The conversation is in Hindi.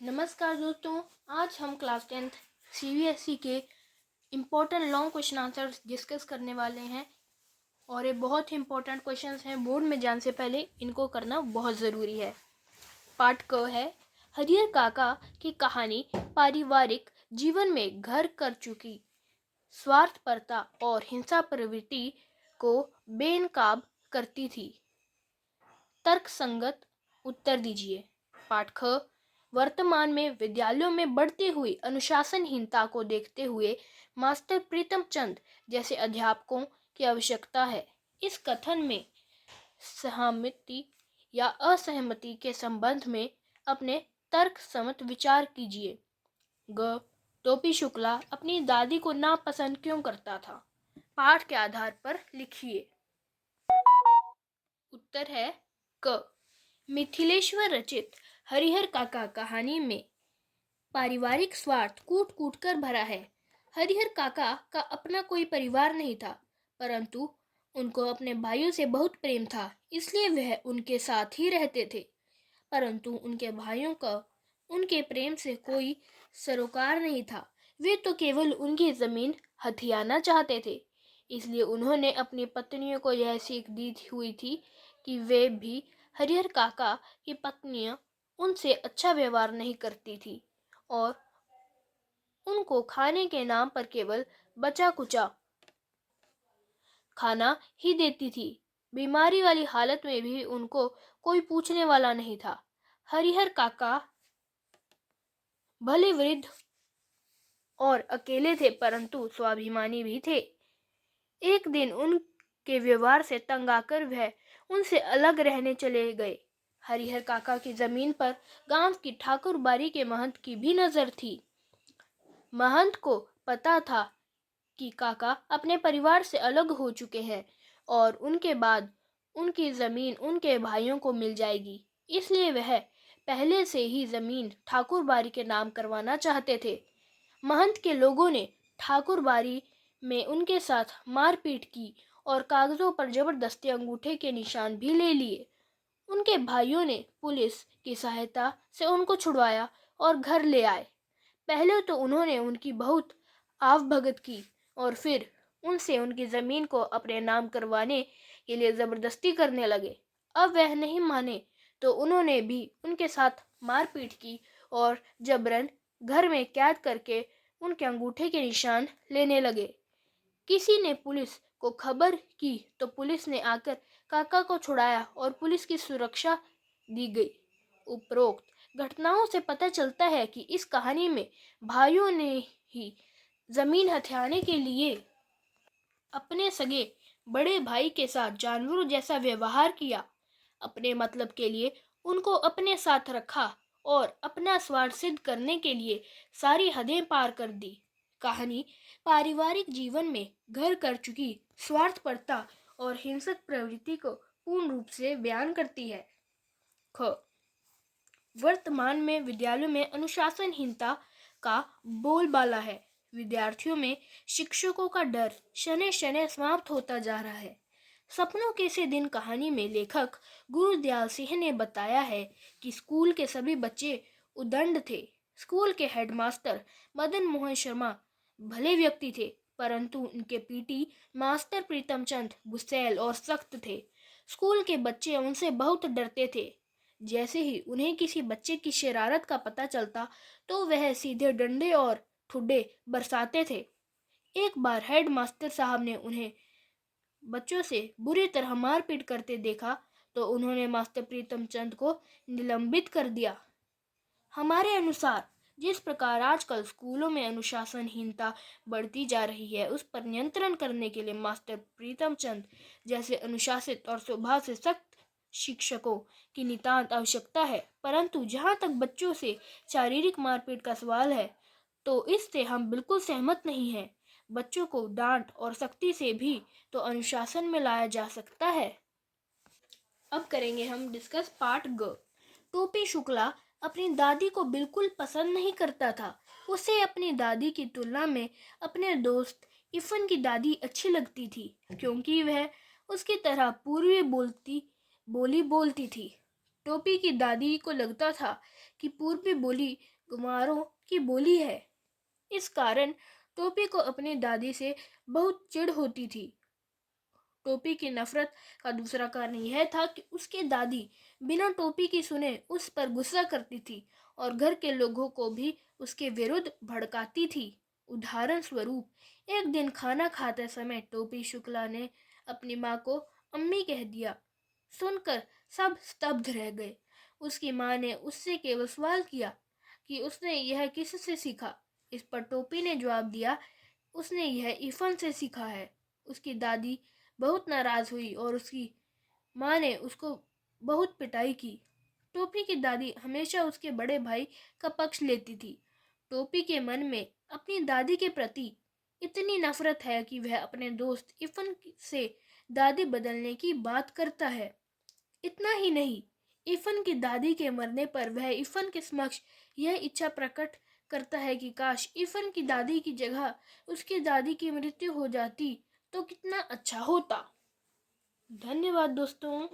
नमस्कार दोस्तों, आज हम क्लास 10th सीबीएसई के important long question answers discuss करने वाले हैं। और ये बहुत ही इम्पोर्टेंट क्वेश्चंस हैं। बोर्ड में जाने से पहले इनको करना बहुत ज़रूरी है। पार्ट क है हरिहर काका की कहानी पारिवारिक जीवन में घर कर चुकी स्वार्थपरता और हिंसा प्रवृत्ति को बेनकाब करती थी। तर्क संगत उत्तर दीजिए। पाठ ख वर्तमान में विद्यालयों में बढ़ती हुई अनुशासनहीनता को देखते हुए मास्टर प्रीतम चंद जैसे अध्यापकों की आवश्यकता है। इस कथन में सहमति या असहमति के संबंध में अपने तर्क सम्मत विचार कीजिए। ग टोपी शुक्ला अपनी दादी को नापसंद क्यों करता था? पाठ के आधार पर लिखिए। उत्तर है क मिथिलेश्वर रचित हरिहर काका कहानी में पारिवारिक स्वार्थ कूट कूट कर भरा है। हरिहर काका का अपना कोई परिवार नहीं था, परंतु उनको अपने भाइयों से बहुत प्रेम था, इसलिए वह उनके साथ ही रहते थे। परंतु उनके भाइयों का उनके प्रेम से कोई सरोकार नहीं था। वे तो केवल उनकी जमीन हथियाना चाहते थे। इसलिए उन्होंने अपनी पत्नियों को यह सीख दी हुई थी कि वे भी हरिहर काका की पत्नियां उनसे अच्छा व्यवहार नहीं करती थी और उनको खाने के नाम पर केवल बचा कुचा खाना ही देती थी। बीमारी वाली हालत में भी उनको कोई पूछने वाला नहीं था। हरिहर काका भले वृद्ध और अकेले थे, परंतु स्वाभिमानी भी थे। एक दिन उनके व्यवहार से तंग आकर वह उनसे अलग रहने चले गए। हरिहर काका की जमीन पर गांव की ठाकुर बारी के महंत की भी नजर थी। महंत को पता था कि काका अपने परिवार से अलग हो चुके हैं और उनके बाद उनकी जमीन उनके भाइयों को मिल जाएगी। इसलिए वह पहले से ही जमीन ठाकुर बारी के नाम करवाना चाहते थे। महंत के लोगों ने ठाकुर बारी में उनके साथ मारपीट की और कागजों पर जबरदस्ती अंगूठे के निशान भी ले लिए। उनके भाइयों ने पुलिस की सहायता से उनको छुड़वाया और घर ले आए। पहले तो उन्होंने उनकी बहुत आवभगत की और फिर उनसे उनकी जमीन को अपने नाम करवाने के लिए जबरदस्ती करने लगे। अब वह नहीं माने तो उन्होंने भी उनके साथ मारपीट की और जबरन घर में कैद करके उनके अंगूठे के निशान लेने लगे। किसी ने पुलिस को खबर की तो पुलिस ने आकर काका को छुड़ाया और पुलिस की सुरक्षा दी गई। उपरोक्त घटनाओं से पता चलता है कि इस कहानी में भाइयों ने ही जमीन हथियाने के लिए अपने सगे बड़े भाई के साथ जानवरों जैसा व्यवहार किया। अपने मतलब के लिए उनको अपने साथ रखा और अपना स्वार्थ सिद्ध करने के लिए सारी हदें पार कर दी। कहानी पारिवारिक जीवन में घर कर चुकी स्वार्थपरता और हिंसक प्रवृत्ति को पूर्ण रूप से बयान करती है। ख वर्तमान में विद्यालयों में अनुशासनहीनता का बोलबाला है। विद्यार्थियों में शिक्षकों का डर शनै शनै समाप्त होता जा रहा है। सपनों के से दिन कहानी में लेखक गुरुदयाल सिंह ने बताया है कि स्कूल के सभी बच्चे उदंड थे। स्कूल के हेडमास्टर मदन मोहन शर्मा भले व्यक्ति थे, परंतु उनके पीटी मास्टर प्रीतम चंद गुस्सैल और सख्त थे। स्कूल के बच्चे उनसे बहुत डरते थे। जैसे ही उन्हें किसी बच्चे की शरारत का पता चलता तो वह सीधे डंडे और ठुड्डे बरसाते थे। एक बार हेड मास्टर साहब ने उन्हें बच्चों से बुरी तरह मारपीट करते देखा तो उन्होंने मास्टर प्रीतम चंद को निलंबित कर दिया। हमारे अनुसार जिस प्रकार आजकल स्कूलों में अनुशासनहीनता बढ़ती जा रही है, उस पर नियंत्रण करने के लिए मास्टर प्रीतम चंद जैसे अनुशासित और स्वभाव से सख्त शिक्षकों की नितांत आवश्यकता है। परंतु जहाँ तक बच्चों से शारीरिक मारपीट का सवाल है, तो इससे हम बिल्कुल सहमत नहीं हैं। बच्चों को डांट और सख्ती से भी तो अनुशासन में लाया जा सकता है। अब करेंगे हम डिस्कस पार्ट ग। टोपी शुक्ला अपनी दादी को बिल्कुल पसंद नहीं करता था। उसे अपनी दादी की तुलना में अपने दोस्त इफन की दादी अच्छी लगती थी, क्योंकि वह उसकी तरह पूर्वी बोली बोलती थी। टोपी की दादी को लगता था कि पूर्वी बोली कुमारों की बोली है। इस कारण टोपी को अपनी दादी से बहुत चिढ़ होती थी। टोपी की नफरत का दूसरा कारण यह था कि उसकी दादी बिना टोपी की सुने उस पर गुस्सा करती थी और घर के लोगों को भी उसके विरुद्ध भड़काती थी। उदाहरण स्वरूप एक दिन खाना खाते समय टोपी शुक्ला ने अपनी माँ को अम्मी कह दिया। सुनकर सब स्तब्ध रह गए। उसकी माँ ने उससे केवल सवाल किया कि उसने यह किससे सीखा। इस पर टोपी ने जवाब दिया, उसने यह इफन से सीखा है। उसकी दादी बहुत नाराज हुई और उसकी माँ ने उसको बहुत पिटाई की। टोपी की दादी हमेशा उसके बड़े भाई का पक्ष लेती थी। टोपी के मन में अपनी दादी के प्रति इतनी नफरत है कि वह अपने दोस्त इफन से दादी बदलने की बात करता है। इतना ही नहीं, इफन की दादी के मरने पर वह इफन के समक्ष यह इच्छा प्रकट करता है कि काश इफन की दादी की जगह उसकी दादी की मृत्यु हो जाती तो कितना अच्छा होता। धन्यवाद दोस्तों।